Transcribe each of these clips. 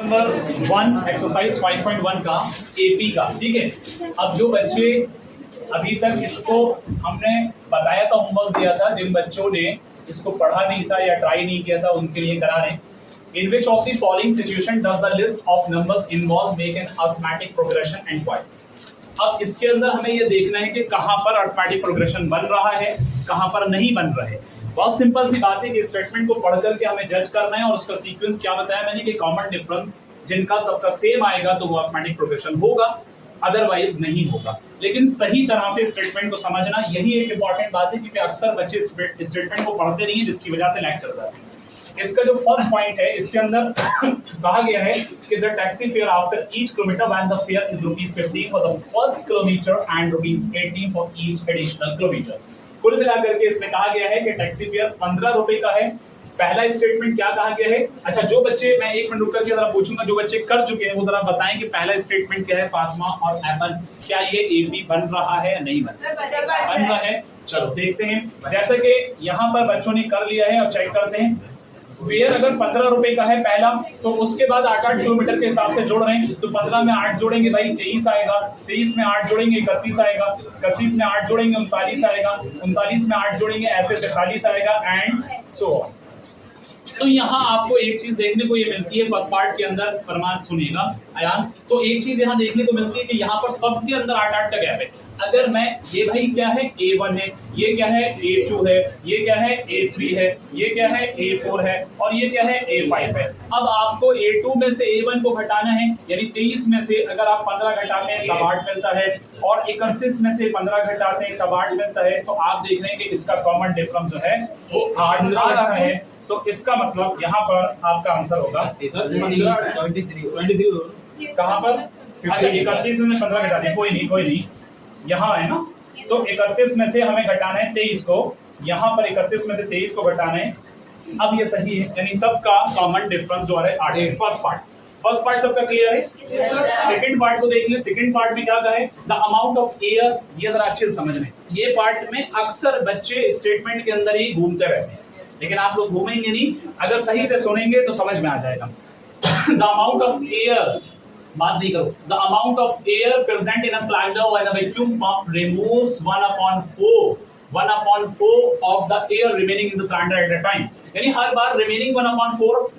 Number 1 exercise 5.1 का AP का, ठीक है। अब जो बच्चे अभी तक इसको हमने बताया था, होमवर्क दिया था, जिन बच्चों ने इसको पढ़ा नहीं था या ट्राई नहीं किया था उनके लिए करा रहे हैं। In which of the following situation does the list of numbers involve make an arithmetic progression and why? अब इसके अंदर हमें ये देखना है कि कहां पर अरिथमेटिक प्रोग्रेशन बन रहा है, कहां पर नहीं बन रहा है। बहुत सिंपल सी बात है कि स्टेटमेंट को पढ़ करके हमें जज करना है और उसका सीक्वेंस क्या बताया मैंने कि कॉमन डिफरेंस जिनका सबका सेम आएगा तो वो अरिथमेटिक प्रोग्रेशन होगा, अदरवाइज नहीं होगा। लेकिन सही तरह से स्टेटमेंट को समझना यही एक इंपॉर्टेंट बात है, क्योंकि अक्सर बच्चे स्टेटमेंट को पढ़ते नहीं है, जिसकी वजह से लैग कर जाते हैं। इसका जो फर्स्ट पॉइंट है इसके अंदर कहा गया है कि the taxi fare after each kilometre when the fair is ₹50 for the first kilometre and ₹80 for each additional kilometre. कुल मिलाकर के इसमें कहा गया है कि टैक्सी फेयर ₹15 का है। पहला स्टेटमेंट क्या कहा गया है? अच्छा, जो बच्चे, मैं एक मिनट रुक करके जरा पूछूंगा, जो बच्चे कर चुके हैं वो जरा बताएं कि पहला स्टेटमेंट क्या है। फातिमा और एमन, क्या ये एपी बन रहा है या नहीं बन रहा है? चलो देखते हैं। जैसे कि यहाँ पर बच्चों ने कर लिया है और चेक करते हैं। फेयर अगर ₹15 का है पहला, तो उसके बाद 8-8 किलोमीटर के हिसाब से जोड़ रहे हैं, तो 15 में 8 जोड़ेंगे भाई 23 आएगा, 23 में 8 जोड़ेंगे 31 आएगा, 31 में 8 जोड़ेंगे 39 आएगा, 39 में 8 जोड़ेंगे ऐसे 43 आएगा एंड सो ऑन। तो यहाँ आपको एक चीज देखने को ये मिलती है फर्स्ट पार्ट के अंदर, फरमान सुनिएगा अयान, तो एक चीज यहाँ देखने को मिलती है कि यहाँ पर सबके अंदर 8-8 का गैप है। अगर मैं ये भाई क्या है A1 है, ये क्या है A2 है, ये क्या है A3 है, ये क्या है A4 है और ये क्या है A5 है। अब आपको A2 में से A1 को घटाना है, यानी 23 में से अगर आप 15 घटाते हैं तब 8 मिलता है और 31 में से 15 घटाते हैं तब 8 मिलता है। तो आप देख रहे हैं कि इसका कॉमन डिफरेंस जो है वो 8 आ रहा है। तो इसका मतलब यहाँ पर आपका आंसर होगा 23 कहाँ पर? अच्छा, 31 में 15 घटाते हैं, कोई नहीं, यहाँ है ना। तो 31 में से हमें घटाना है 23 को, यहाँ पर 31 में से 23 को घटाना है। अब ये सही है, यानी सबका कॉमन डिफरेंस जो है 8 है। फर्स्ट पार्ट सबका क्लियर है। सेकंड पार्ट को देख ले। सेकंड पार्ट में क्या कहा है? The amount of air. ये जरा अच्छे से समझ लें, ये पार्ट में अक्सर बच्चे स्टेटमेंट के अंदर ही घूमते रहते हैं, लेकिन आप लोग घूमेंगे नहीं, अगर सही से सुनेंगे तो समझ में आ जाएगा। द अमाउंट ऑफ एयर, बात नहीं करो। The amount of air present in a cylinder when a vacuum pump removes 1/4 of the air remaining in the cylinder at the time. यानी हर बार रिमेनिंग 1/4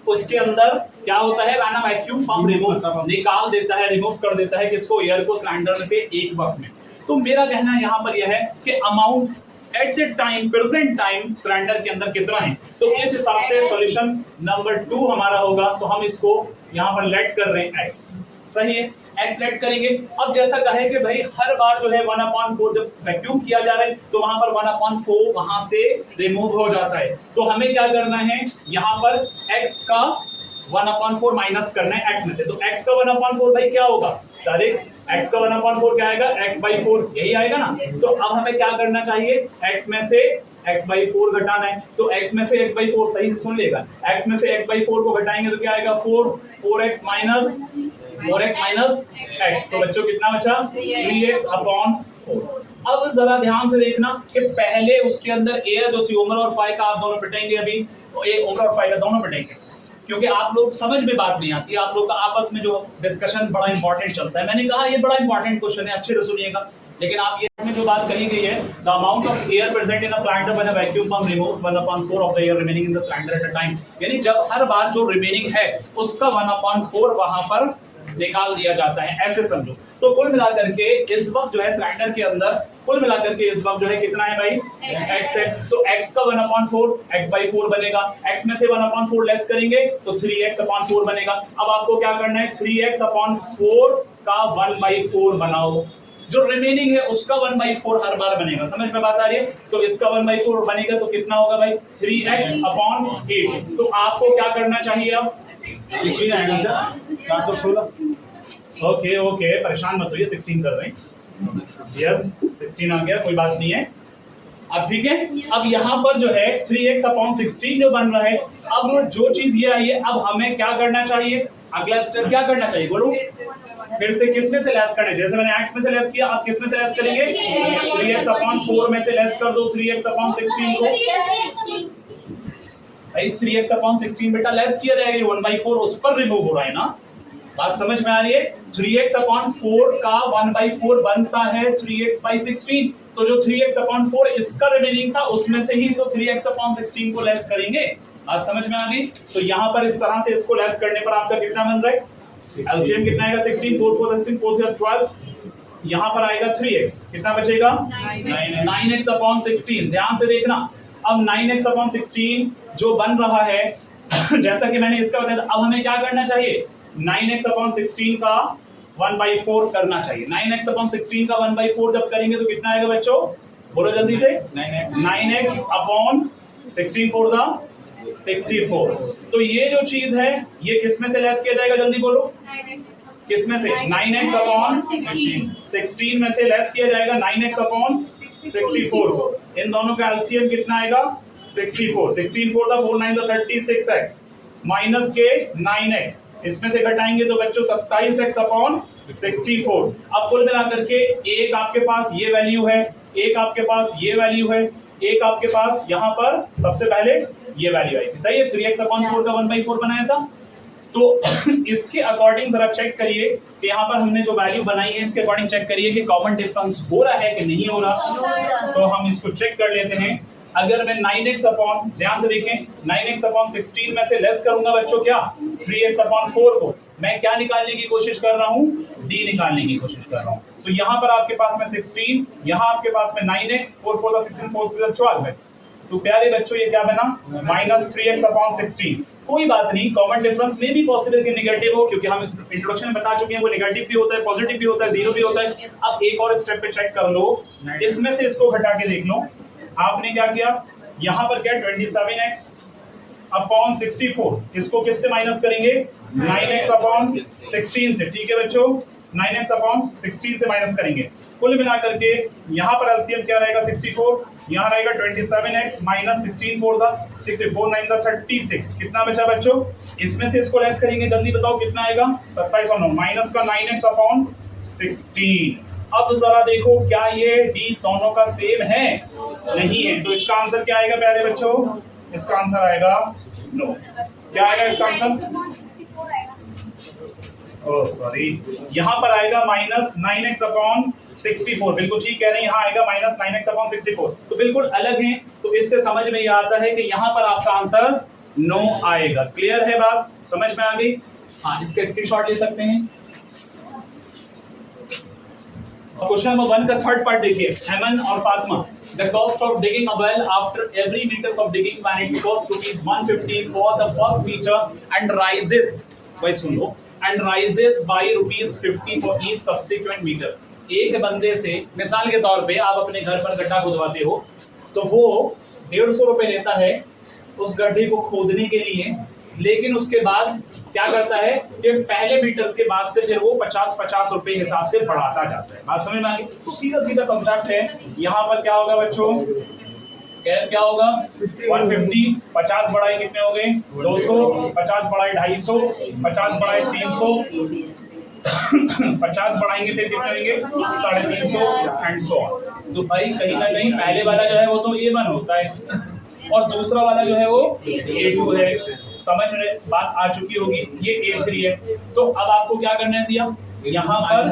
उसके अंदर क्या होता है? व्हेन अ वैक्यूम पंप निकाल देता है, रिमूव कर देता है किसको? एयर को सिलेंडर में से एक वक्त में। तो मेरा कहना यहाँ पर यह है कि amount at the time, present time cylinder के अंदर कितना है। तो इस हिसाब से सॉल्यूशन नंबर 2 हमारा होगा। तो हम इसको यहाँ पर लेट कर रहे हैं x, सही है, x लेट करेंगे। अब जैसा कहे कि भाई हर बार जो है 1/4 जब वैक्यूम किया जा रहा है तो वहां पर 1/4 वहां से रिमूव हो जाता है। तो हमें क्या करना है? यहाँ पर x का 1/4 माइनस करना है x में से। तो x का 1/4 भाई क्या होगा? डायरेक्ट x का 1/4 क्या आएगा? x/4, यही आएगा ना। तो अब हमें क्या करना चाहिए? x में से x/4 घटाना है। तो x में से x/4, सही से सुन लेगा, x में से x/4 को घटाएंगे तो क्या आएगा? 4x minus x। तो बच्चों कितना बचा? 3x/4। अब जरा ध्यान से देखना कि पहले उसके अंदर एयर जो थी, उम्र और फाई का आप दोनों पिटेंगे अभी, तो उम्र और फाई का दोनों पिटेंगे, क्योंकि आप लोग समझ में बात नहीं आती, आप लोग का आपस में जो डिस्कशन बड़ा इंपॉर्टेंट चलता है। मैंने कहा ये बड़ा इंपॉर्टेंट क्वेश्चन है, अच्छे से सुनिएगा। लेकिन आप ये में जो बात कही गई है, the amount of air present in a cylinder when a vacuum pump removes 1/4 of the air remaining in the cylinder at a time. यानी जब हर बार जो रिमेनिंग है उसका 1/4 वहां पर निकाल दिया जाता है, ऐसे समझो। तो कुल मिलाकर के इस वक्त जो है सिलेंडर के अंदर कुल मिलाकर के इस वक्त जो है कितना है भाई? x है। तो x का 1/4 x/4 बनेगा। x में से 1/4 लेस करेंगे तो 3x/4 बनेगा। अब आपको क्या करना है? 3x/4 का 1/4 बनाओ, जो रिमेनिंग है उसका 1/4 हर बार बनेगा। समझ में बात आ रही है? तो इसका 1/4 बनेगा तो कितना होगा भाई? 3x/8। तो आपको क्या करना चाहिए? अब 16 आएगा सर, 416। ओके, परेशान मत होइए, 16 कर रहे हैं। यस, 16 आ गया, कोई बात नहीं है। अब ठीक है। अब यहाँ पर जो है 3x/16 जो बन रहा है, अब जो चीज ये आई है, अब हमें क्या करना चाहिए? अगला स्टेप क्या करना चाहिए बोलो? फिर से किसमें से लेस करना है? जैसे मैंने x में से लेस किया, आप किस में से लेस करेंगे? 3x/4 में से लेस कर दो 3x/16 को। भाई 3x/16 बेटा लेस किया जाएगा, 1/4 उस पर रिमूव हो रहा है ना, बात समझ में आ रही है। 3x/4 का 1/4 बनता है 3x/16, तो जो 3x/4 इसका रिमेनिंग था उसमें से ही तो 3x/16 को लेस करेंगे, बात समझ में आ गई। तो यहाँ पर इस तरह से इसको लेस करने पर आपका कितना बन रहा है, एलसीएम कितना आएगा 16, 4 4 16, 4 4 12, यहाँ पर आएगा 3x, कितना बचेगा 9x/16। ध्यान से देखना, अब 9x/16 जो बन रहा है जैसा कि मैंने इसका बताया, अब हमें क्या करना चाहिए, 9x/16 का 1/4 करना चाहिए। 9x/16 का 1/4 जब करेंगे तो कितना आएगा बच्चों, बोलो जल्दी से, 9x/16 4 द 64। तो ये जो चीज है ये किस में से लेस किया जाएगा, जल्दी बोलो, किस में से, 9x/16 में से लेस किया जाएगा 9x/64 को। इन दोनों का एलसीएम कितना आएगा 64, 16 4 द 4 9 द 36x माइनस के 9x, इसमें से घटाएंगे तो बच्चों 27x/64। अब कुल मिलाकर के एक आपके पास ये वैल्यू है, एक आपके पास ये वैल्यू है, एक आपके पास यहाँ पर सबसे पहले ये वैल्यू आई थी, सही है, 3x/4 का 1/4 बनाया था। तो इसके अकॉर्डिंग जरा चेक करिए कि यहाँ पर हमने जो वैल्यू बनाई है इसके अकॉर्डिंग चेक करिए कि कॉमन डिफरेंस हो रहा है कि नहीं हो रहा। तो हम इसको चेक कर लेते हैं। अगर मैं 9x ध्यान से देखें 9x/16 में से लेस करूंगा बच्चों क्या 3x/4 को, मैं क्या निकालने की कोशिश कर रहा हूं, d निकालने की कोशिश कर रहा हूं। तो यहाँ पर आपके पास में 16, यहाँ आपके पास में 9x, 4 4 16, 4 6 12x। तो प्यारे बच्चों ये क्या बना -3x/16। कोई बात नहीं, कॉमन डिफरेंस में भी पॉसिबल कि नेगेटिव हो, क्योंकि हम इंट्रोडक्शन में बता चुके हैं वो नेगेटिव भी होता है, पॉजिटिव भी होता है, जीरो भी होता है। अब एक और स्टेप पे चेक कर लो, इसमें से इसको घटा के देख लो। आपने क्या किया, यहाँ पर क्या 27x/64, इसको किससे माइनस करेंगे 9x/16 से, ठीक है बच्चों, 9x/16 से माइनस करेंगे। कुल मिलाकर के यहाँ पर एलसीएम क्या रहेगा 64, यहाँ रहेगा 27x माइनस 16 4 द 64 9 द 36, कितना बचा बच्चों, इसमें से इसको लेस करेंगे, जल्दी बताओ कितना आएगा 27 और 9 माइनस का 9x/16। अब जरा देखो क्या ये डी दोनों का सेम है, नहीं है, तो इसका आंसर क्या आएगा प्यारे बच्चों, इसका आंसर आएगा नो। क्या आएगा इसका आंसर, ओह सॉरी, यहाँ पर आएगा -9x/64, बिल्कुल ठीक कह रहे हैं, यहाँ आएगा -9x/64, तो बिल्कुल अलग है। तो इससे समझ में ये आता है कि यहाँ पर आपका आंसर नो आएगा। क्लियर है बात, समझ में आ गई। हाँ, इसका स्क्रीनशॉट ले सकते हैं। क्वेश्चन नंबर 1 का थर्ड पार्ट देखिए, हेमन और Fatima, the cost of digging a well after every meters of digging when it cost ₹150 for the first meter and rises, भाई सुनो, and rises by ₹50 for each subsequent meter. एक बंदे से मिसाल के तौर पे आप अपने घर पर गड्ढा खुदवाते हो, तो वो 150 रुपए लेता है उस गड्ढे को खोदने के लिए, लेकिन उसके बाद क्या करता है कि पहले मीटर के बाद से फिर वो 50-50 रुपए हिसाब से बढ़ाता जाता है। बात समझ में आ गई। तो सीधा सीधा कॉन्सेप्ट है। यहाँ पर क्या होगा बच्चों, क्या होगा 150, 50 बढ़ाए कितने हो गए 200, 50 बढ़ाए 250, 50 बढ़ाए 300, 50 बढ़ाएंगे फिर कितने होंगे 350 एंड सो ऑन। तो भाई कहीं ना कहीं पहले वाला जो है वो तो A1 होता है और दूसरा वाला जो है वो A2 है। समझ में बात आ चुकी होगी, ये A3 है। तो अब आपको क्या करना है सिया, यहाँ पर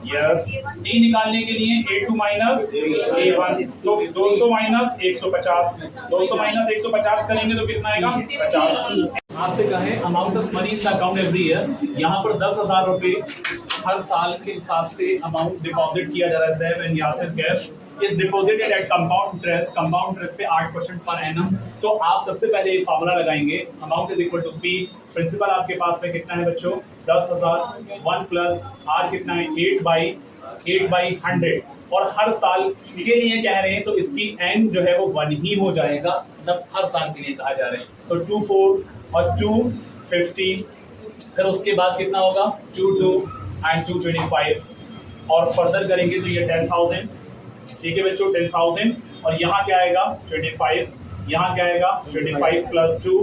यस D निकालने के लिए A2 माइनस A1, तो 200 माइनस 150, 200 माइनस 150 करेंगे तो कितना आएगा 50। आपसे कहें amount of money in the account every year, यहाँ पर 10,000 रुपए हर साल के हिसाब से अमाउंट डिपॉजिट किया जा रहा है। Saif and Yasir cash is deposited at compound interest पे 8% पर एनम। तो आप सबसे पहले एक फार्मूला लगाएंगे, amount is equal to P, principal आपके पास में कितना है बच्चों 10,000, 1 प्लस आर कितना है 8/100, और हर साल के लिए कह रहे हैं तो इसकी एन जो है वो 1 ही हो जाएगा, मतलब हर साल के लिए कहा जा रहा है। तो 24 और 250, फिर उसके बाद कितना होगा 22 एंड 225, और फर्दर करेंगे तो ये 10,000, ठीक है बच्चों 10,000, और यहाँ क्या आएगा 25, यहाँ क्या आएगा 25 प्लस 2,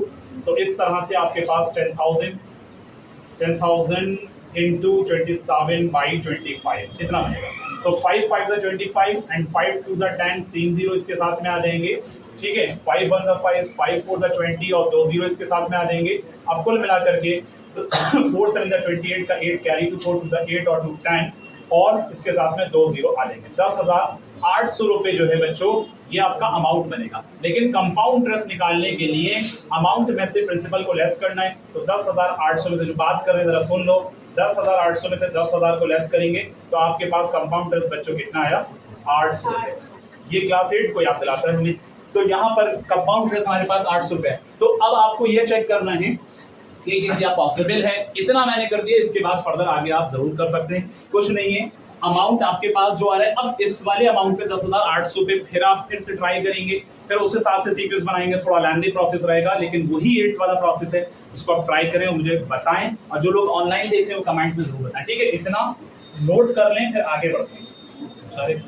तो इस तरह से आपके पास 10,000 इंटू 27/25 कितना बनेगा। तो 5 5 25 एंड 5 2 10, 3 0 इसके साथ में आ जाएंगे, ठीक है, 5 1 द 5, 5 4 द 20 और 2 जीरो इसके साथ में आ जाएंगे। अब कुल मिला करके 4 7 द 28 का 8 कैरी टू 4 टू द 8 और 2 10 और इसके साथ में 2 जीरो आ जाएंगे। 10,800 रुपए जो है बच्चों ये आपका अमाउंट बनेगा। लेकिन कंपाउंड इंटरेस्ट निकालने के लिए अमाउंट में से प्रिंसिपल को लेस करना है, तो 10,800 में से जो बात कर रहे हैं जरा सुन लो, 10,800 में से 10,000 को लेस करेंगे तो आपके पास कंपाउंड इंटरेस्ट बच्चों कितना आया, 800 है। ये क्लास 8 को याद दिलाता है इसलिए। तो यहाँ पर कंपाउंड इंटरेस्ट हमारे पास 800 रुपए है। तो अब आपको ये चेक करना है कि क्या पॉसिबल है। इतना मैंने कर दिया, इसके बाद फर्दर आगे आप जरूर कर सकते हैं, कुछ नहीं है। अमाउंट आपके पास जो आ रहा है, अब इस वाले अमाउंट पे 10,800 पे फिर आप फिर से ट्राई करेंगे, फिर उस हिसाब से सीक्वेंस बनाएंगे, थोड़ा लेंथी प्रोसेस रहेगा, लेकिन वही 8 वाला प्रोसेस है, उसको आप ट्राई करें और मुझे बताएं। और जो लोग ऑनलाइन देख रहे हैं वो कमेंट में जरूर बताएं, ठीक है। इतना नोट कर लें, फिर आगे बढ़ते हैं।